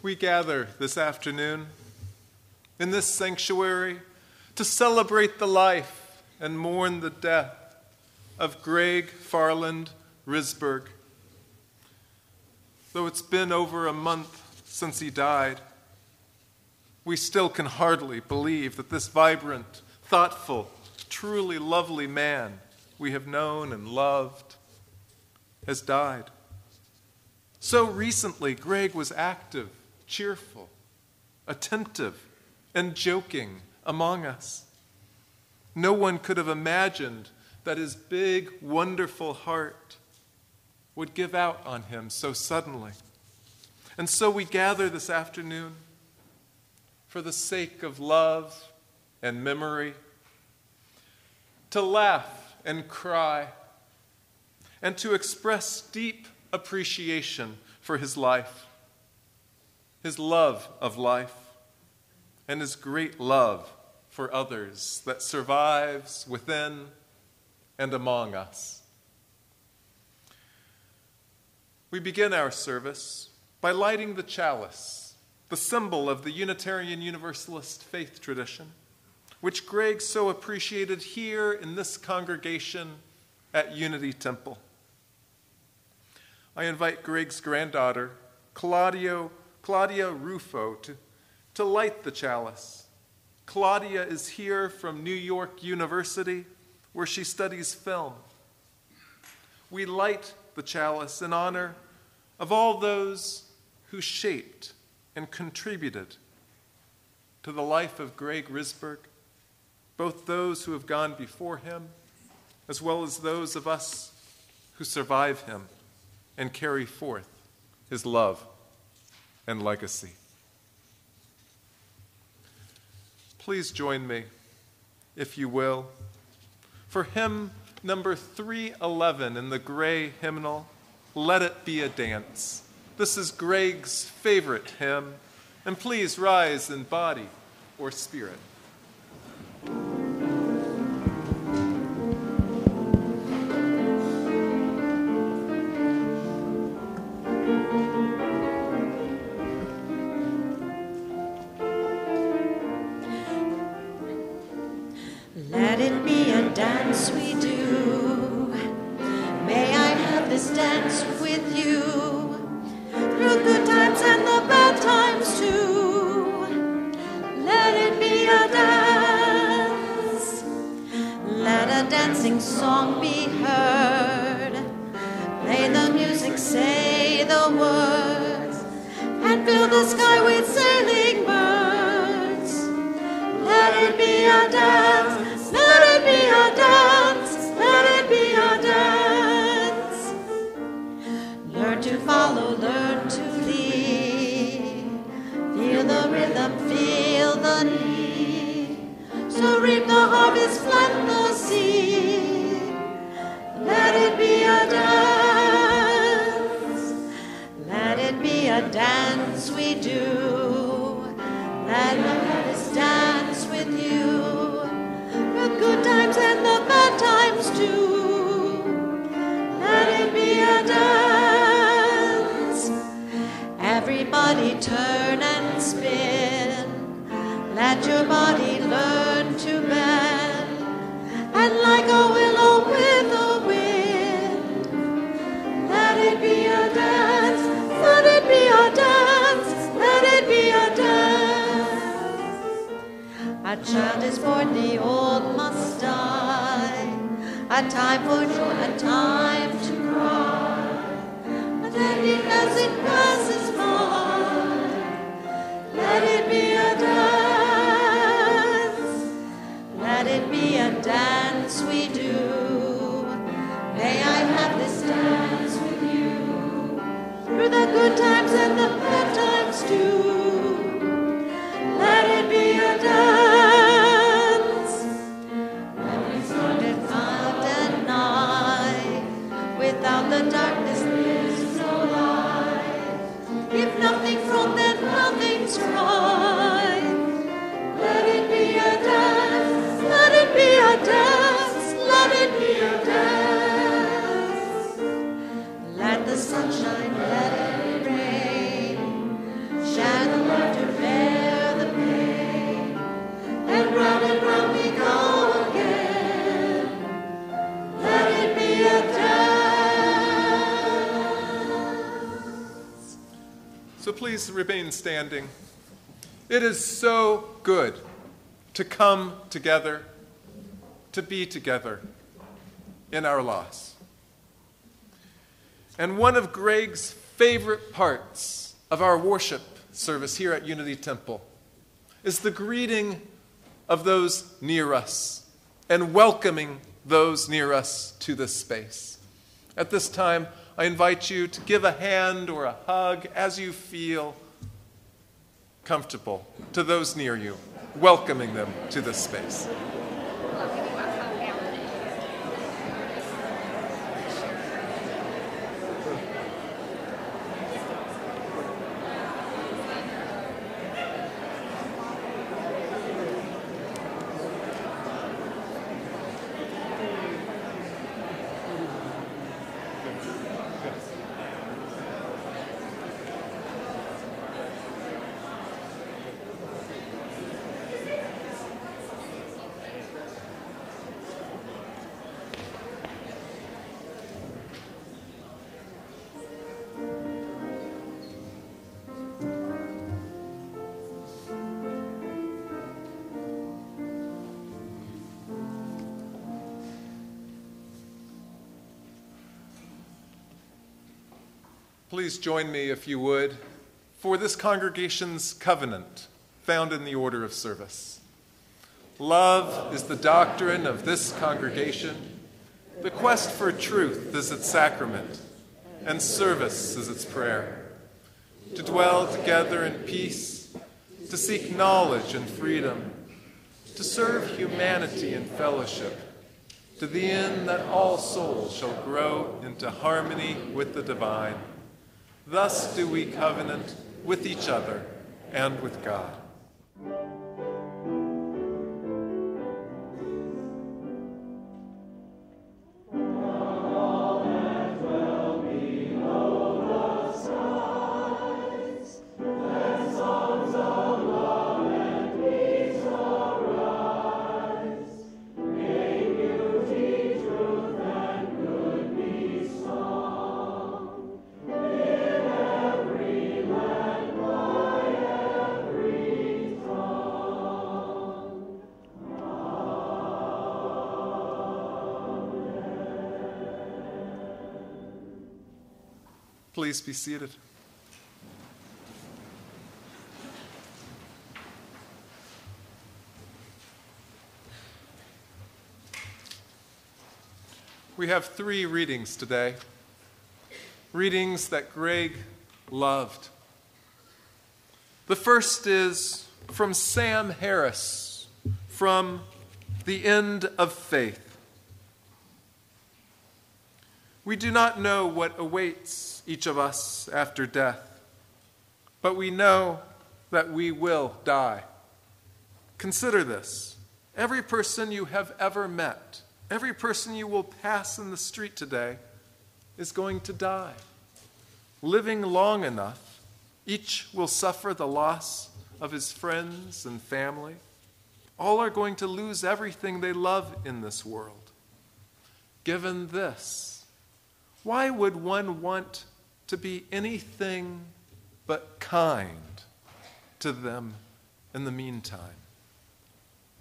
We gather this afternoon in this sanctuary to celebrate the life and mourn the death of Greg Risberg. Though it's been over a month since he died, we still can hardly believe that this vibrant, thoughtful, truly lovely man we have known and loved has died. So recently, Greg was active, cheerful, attentive, and joking among us. No one could have imagined that his big, wonderful heart would give out on him so suddenly. And so we gather this afternoon for the sake of love and memory, to laugh and cry, and to express deep appreciation for his life, his love of life, and his great love for others that survives within and among us. We begin our service by lighting the chalice, the symbol of the Unitarian Universalist faith tradition, which Greg so appreciated here in this congregation at Unity Temple. I invite Greg's granddaughter, Claudia Rufo, to light the chalice. Claudia is here from New York University, where she studies film. We light the chalice in honor of all those who shaped and contributed to the life of Greg Risberg, both those who have gone before him, as well as those of us who survive him and carry forth his love and legacy. Please join me, if you will, for hymn number 311 in the gray hymnal, Let It Be a Dance. This is Greg's favorite hymn, and please rise in body or spirit. Let it be a dance we do. May I have this dance with you, through good times and the bad times too. Let it be a dance. Let a dancing song be heard. Play the music, say the words, and fill the sky with sailing birds. Let it be a dance. Let it be a dance. Let it be a dance. Learn to follow, learn to lead. Feel the rhythm, feel the need. So reap the harvest, plant the seed. Let it be a dance. Let it be a dance we do. Let us dance with you. The good times and the bad times too. Let it be a dance. Everybody turn and spin. Let your body learn to bend. And like a willow with the wind. Let it be a dance. Let it be a dance. Let it be a dance. A child is born, the old must die. A time for joy, a time to cry. But ending as it passes by. Let it be a dance. Let it be a dance we do. May I have this dance with you, through the good times and the bad times too. Let it be a dance. When we started out at night, without the darkness there's no light. If nothing's wrong, then nothing's right. Let it be a dance. Let it be a dance. Let it be a dance. Let the sunshine, let it rain. Shall So please remain standing. It is so good to come together, to be together in our loss. And one of Greg's favorite parts of our worship service here at Unity Temple is the greeting of those near us and welcoming those near us to this space. At this time, I invite you to give a hand or a hug as you feel comfortable to those near you, welcoming them to this space. Please join me, if you would, for this congregation's covenant found in the order of service. Love is the doctrine of this congregation. The quest for truth is its sacrament, and service is its prayer. To dwell together in peace, to seek knowledge and freedom, to serve humanity in fellowship, to the end that all souls shall grow into harmony with the divine. Thus do we covenant with each other and with God. Please be seated. We have 3 readings today, readings that Greg loved. The first is from Sam Harris, from The End of Faith. We do not know what awaits each of us after death, but we know that we will die. Consider this. Every person you have ever met, every person you will pass in the street today is going to die. Living long enough, each will suffer the loss of his friends and family. All are going to lose everything they love in this world. Given this, why would one want to be anything but kind to them in the meantime?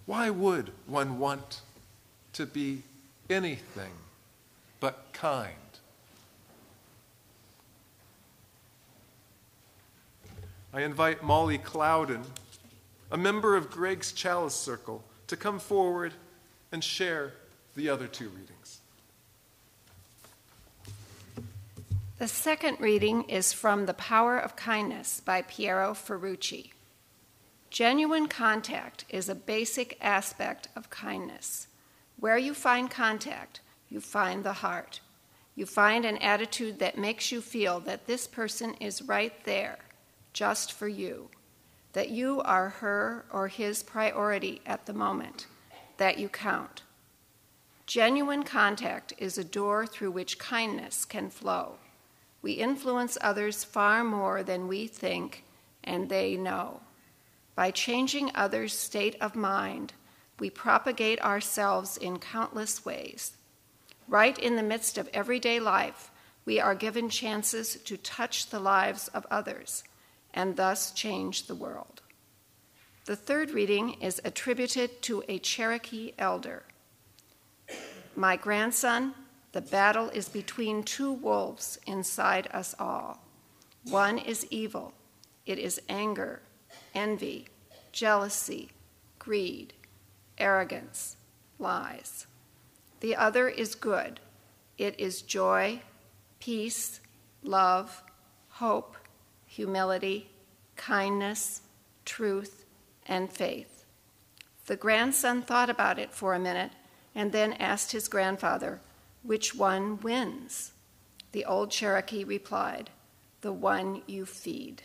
Why would one want to be anything but kind? I invite Molly Klowden, a member of Greg's Chalice Circle, to come forward and share the other 2 readings. The second reading is from The Power of Kindness by Piero Ferrucci. Genuine contact is a basic aspect of kindness. Where you find contact, you find the heart. You find an attitude that makes you feel that this person is right there, just for you, that you are her or his priority at the moment, that you count. Genuine contact is a door through which kindness can flow. We influence others far more than we think and they know. By changing others' state of mind, we propagate ourselves in countless ways. Right in the midst of everyday life, we are given chances to touch the lives of others, and thus change the world. The third reading is attributed to a Cherokee elder. My grandson, the battle is between two wolves inside us all. One is evil. It is anger, envy, jealousy, greed, arrogance, lies. The other is good. It is joy, peace, love, hope, humility, kindness, truth, and faith. The grandson thought about it for a minute and then asked his grandfather, "Which one wins?" The old Cherokee replied, "The one you feed."